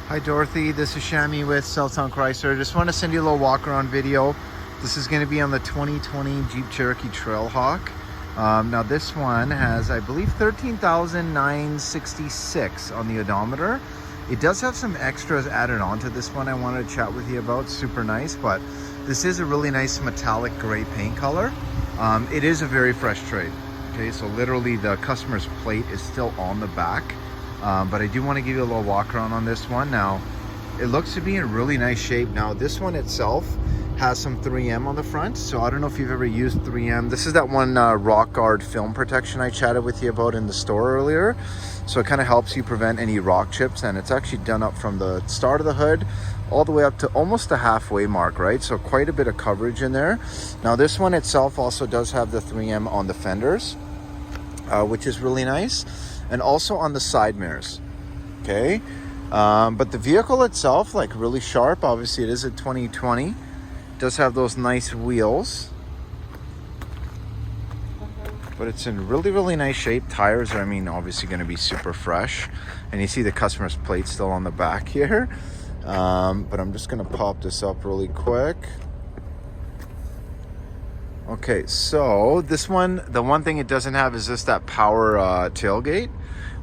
Hi Dorothy, this is Shammi with Southtown Chrysler. Just want to send you a little walk around video. This is going to be on the 2020 Jeep Cherokee Trailhawk. Now this one has, I believe, 13,966 on the odometer. It does have some extras added on to this one I wanted to chat with you about. Super nice, but this is a really nice metallic gray paint color. It is a very fresh trade. Okay, so literally the customer's plate is still on the back. But I do want to give you a little walk around on this one. Now, it looks to be in really nice shape. Now, this one itself has some 3M on the front. So I don't know if you've ever used 3M. This is that one rock guard film protection I chatted with you about in the store earlier. So it kind of helps you prevent any rock chips. And it's actually done up from the start of the hood all the way up to almost the halfway mark, right? So quite a bit of coverage in there. Now, this one itself also does have the 3M on the fenders, which is really nice. And also on the side mirrors, okay? But the vehicle itself, like really sharp. Obviously, it is a 2020. It does have those nice wheels. But it's in really, really nice shape. Tires are, I mean, obviously going to be super fresh. And you see the customer's plate still on the back here. But I'm just going to pop this up really quick. Okay, so this one, the one thing it doesn't have is just that power tailgate.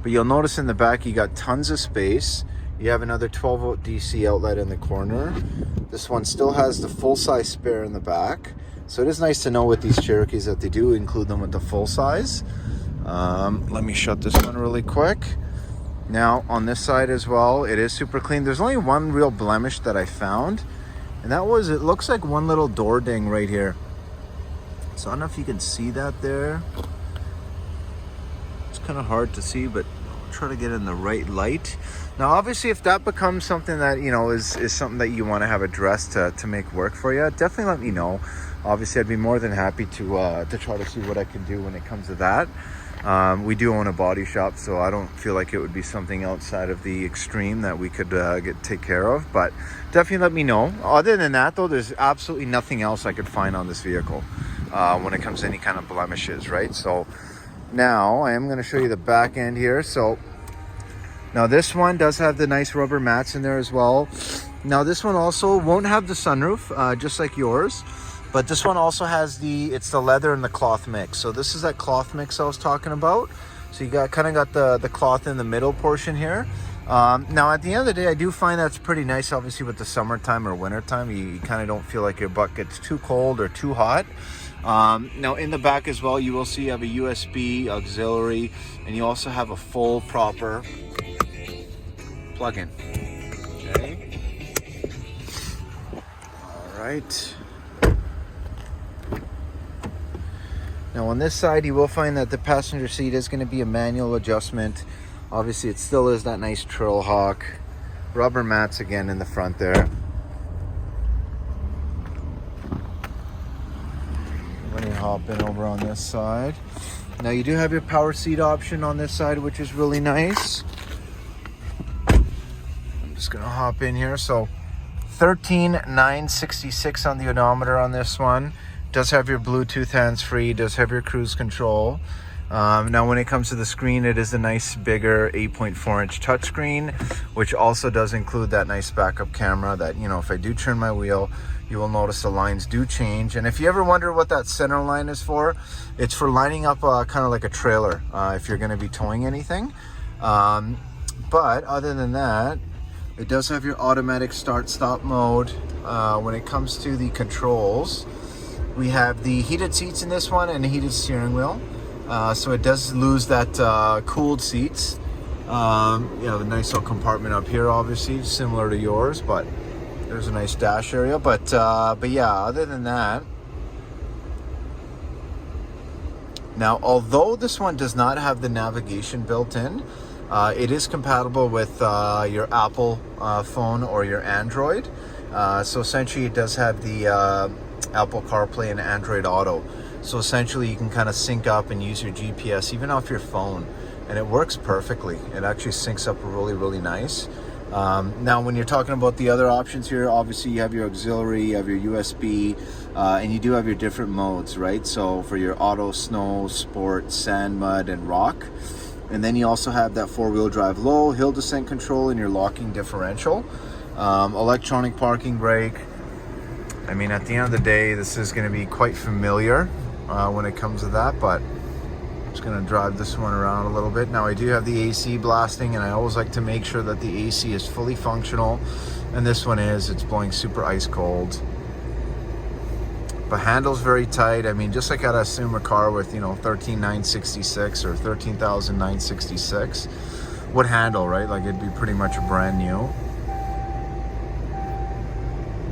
But you'll notice in the back, you got tons of space. You have another 12-volt DC outlet in the corner. This one still has the full-size spare in the back. So it is nice to know with these Cherokees that they do include them with the full size. Let me shut this one really quick. Now, on this side as well, it is super clean. There's only one real blemish that I found. And that was, it looks like one little door ding right here. So I don't know if you can see that there. It's kind of hard to see, but I'll try to get in the right light. Now, obviously, if that becomes something that, you know, is something that you want to have addressed to make work for you, definitely let me know. Obviously, I'd be more than happy to try to see what I can do when it comes to that. We do own a body shop, so I don't feel like it would be something outside of the extreme that we could take care of. But definitely let me know. Other than that, though, there's absolutely nothing else I could find on this vehicle. When it comes to any kind of blemishes, right? So now I am going to show you the back end here. So now this one does have the nice rubber mats in there as well. Now this one also won't have the sunroof, just like yours, but this one also has it's the leather and the cloth mix. So this is that cloth mix I was talking about. So you kind of got the cloth in the middle portion here. Now at the end of the day, I do find that's pretty nice. Obviously with the summertime or wintertime, you kind of don't feel like your butt gets too cold or too hot. Now in the back as well, you will see you have a USB auxiliary, and you also have a full proper plug-in. Okay. All right. Now on this side, you will find that the passenger seat is going to be a manual adjustment. Obviously, it still is that nice Trailhawk. Rubber mats again in the front there. Let me hop in over on this side. Now you do have your power seat option on this side, which is really nice. I'm just gonna hop in here. So 13,966 on the odometer on this one. Does have your Bluetooth hands-free, does have your cruise control. Now when it comes to the screen, it is a nice bigger 8.4-inch touchscreen, which also does include that nice backup camera that, you know, if I do turn my wheel, you will notice the lines do change. And if you ever wonder what that center line is for, it's for lining up kind of like a trailer if you're going to be towing anything. But other than that, it does have your automatic start-stop mode. When it comes to the controls, we have the heated seats in this one and a heated steering wheel. So it does lose that cooled seats. You know, the nice little compartment up here, obviously, similar to yours, but there's a nice dash area. But yeah, other than that, now, although this one does not have the navigation built in, it is compatible with your Apple phone or your Android. So essentially, it does have the Apple CarPlay and Android Auto. So essentially, you can kind of sync up and use your GPS even off your phone, and it works perfectly. It actually syncs up really, really nice. Now, when you're talking about the other options here, obviously you have your auxiliary, you have your USB, and you do have your different modes, right? So for your auto, snow, sport, sand, mud, and rock. And then you also have that 4-wheel drive low, hill descent control, and your locking differential. Electronic parking brake. I mean, at the end of the day, this is going to be quite familiar when it comes to that, but I'm just going to drive this one around a little bit. Now, I do have the AC blasting, and I always like to make sure that the AC is fully functional, and this one is. It's blowing super ice cold. But handle's very tight. I mean, just like I'd assume a car with, 13,966 or 13,966 would handle, right? Like, it'd be pretty much a brand new.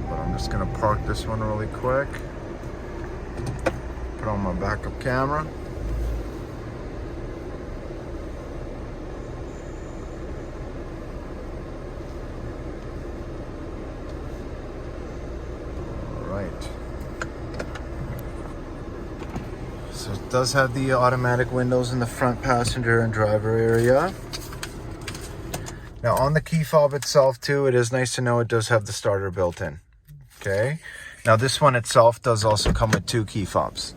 But I'm just gonna park this one really quick. Put on my backup camera. All right. So it does have the automatic windows in the front passenger and driver area. Now on the key fob itself too, it is nice to know it does have the starter built in. Okay. Now this one itself does also come with 2 key fobs.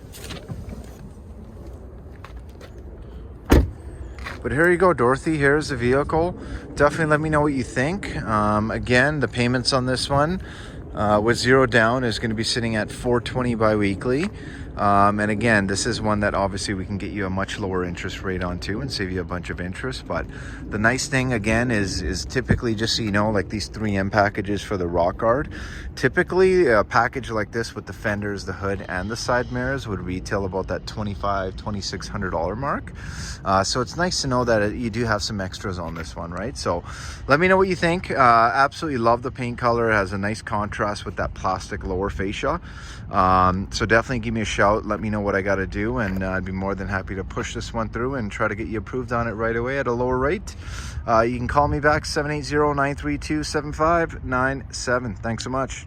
But here you go, Dorothy. Here's the vehicle. Definitely let me know what you think. Again, the payments on this one with 0 down is going to be sitting at $420 bi-weekly. And again, this is one that obviously we can get you a much lower interest rate on too and save you a bunch of interest. But the nice thing again is typically, just so you know, like these 3M packages for the rock guard, typically a package like this with the fenders, the hood, and the side mirrors would retail about that $2,600 mark. So it's nice to know that you do have some extras on this one, right? So let me know what you think. Absolutely love the paint color. It has a nice contrast with that plastic lower fascia. So definitely give me a shout. Let me know what I got to do, and I'd be more than happy to push this one through and try to get you approved on it right away at a lower rate. You can call me back, 780-932-7597. Thanks so much.